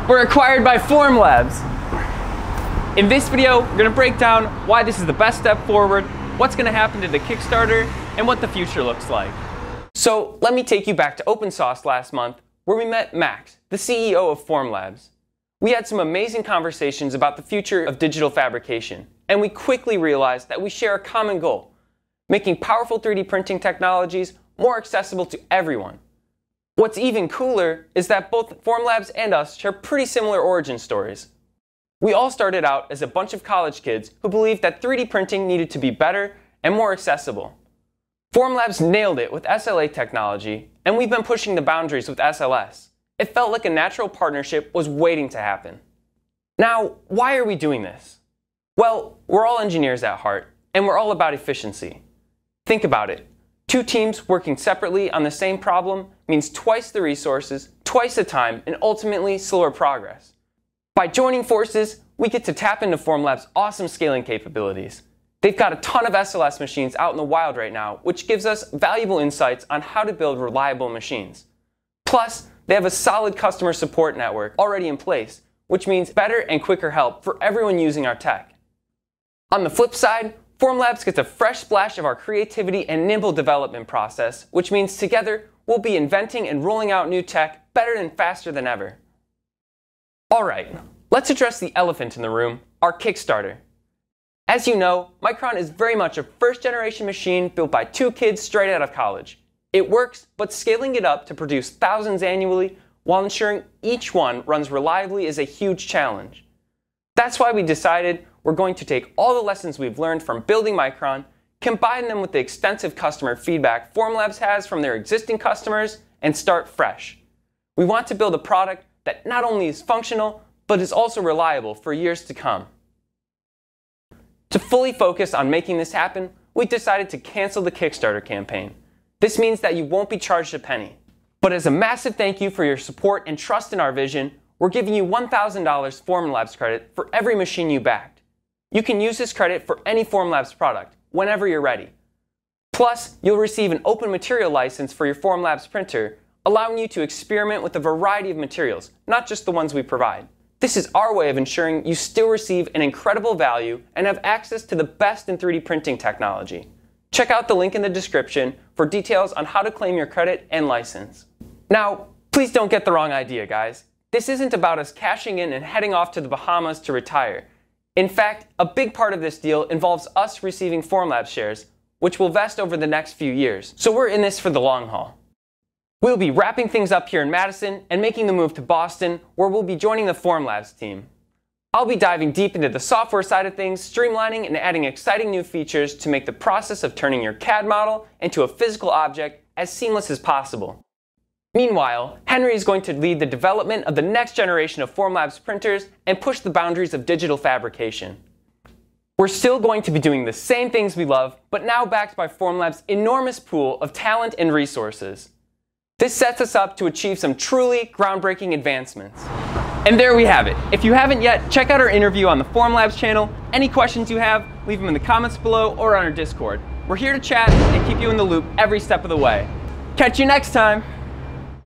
We're acquired by Formlabs. In this video, we're going to break down why this is the best step forward, what's going to happen to the Kickstarter, and what the future looks like. So let me take you back to Open Sauce last month, where we met Max, the CEO of Formlabs. We had some amazing conversations about the future of digital fabrication, and we quickly realized that we share a common goal: making powerful 3D printing technologies more accessible to everyone. What's even cooler is that both Formlabs and us share pretty similar origin stories. We all started out as a bunch of college kids who believed that 3D printing needed to be better and more accessible. Formlabs nailed it with SLA technology, and we've been pushing the boundaries with SLS. It felt like a natural partnership was waiting to happen. Now, why are we doing this? Well, we're all engineers at heart, and we're all about efficiency. Think about it. Two teams working separately on the same problem means twice the resources, twice the time, and ultimately slower progress. By joining forces, we get to tap into Formlabs' awesome scaling capabilities. They've got a ton of SLS machines out in the wild right now, which gives us valuable insights on how to build reliable machines. Plus, they have a solid customer support network already in place, which means better and quicker help for everyone using our tech. On the flip side, Formlabs gets a fresh splash of our creativity and nimble development process, which means together we'll be inventing and rolling out new tech better and faster than ever. Alright, let's address the elephant in the room, our Kickstarter. As you know, Micron is very much a first-generation machine built by two kids straight out of college. It works, but scaling it up to produce thousands annually while ensuring each one runs reliably is a huge challenge. That's why we decided we're going to take all the lessons we've learned from building Micron, combine them with the extensive customer feedback Formlabs has from their existing customers, and start fresh. We want to build a product that not only is functional, but is also reliable for years to come. To fully focus on making this happen, we decided to cancel the Kickstarter campaign. This means that you won't be charged a penny. But as a massive thank you for your support and trust in our vision, we're giving you $1,000 Formlabs credit for every machine you backed. You can use this credit for any Formlabs product, whenever you're ready. Plus, you'll receive an open material license for your Formlabs printer, allowing you to experiment with a variety of materials, not just the ones we provide. This is our way of ensuring you still receive an incredible value and have access to the best in 3D printing technology. Check out the link in the description for details on how to claim your credit and license. Now, please don't get the wrong idea, guys. This isn't about us cashing in and heading off to the Bahamas to retire. In fact, a big part of this deal involves us receiving Formlabs shares, which will vest over the next few years. So we're in this for the long haul. We'll be wrapping things up here in Madison and making the move to Boston, where we'll be joining the Formlabs team. I'll be diving deep into the software side of things, streamlining and adding exciting new features to make the process of turning your CAD model into a physical object as seamless as possible. Meanwhile, Henry is going to lead the development of the next generation of Formlabs printers and push the boundaries of digital fabrication. We're still going to be doing the same things we love, but now backed by Formlabs' enormous pool of talent and resources. This sets us up to achieve some truly groundbreaking advancements. And there we have it. If you haven't yet, check out our interview on the Formlabs channel. Any questions you have, leave them in the comments below or on our Discord. We're here to chat and keep you in the loop every step of the way. Catch you next time!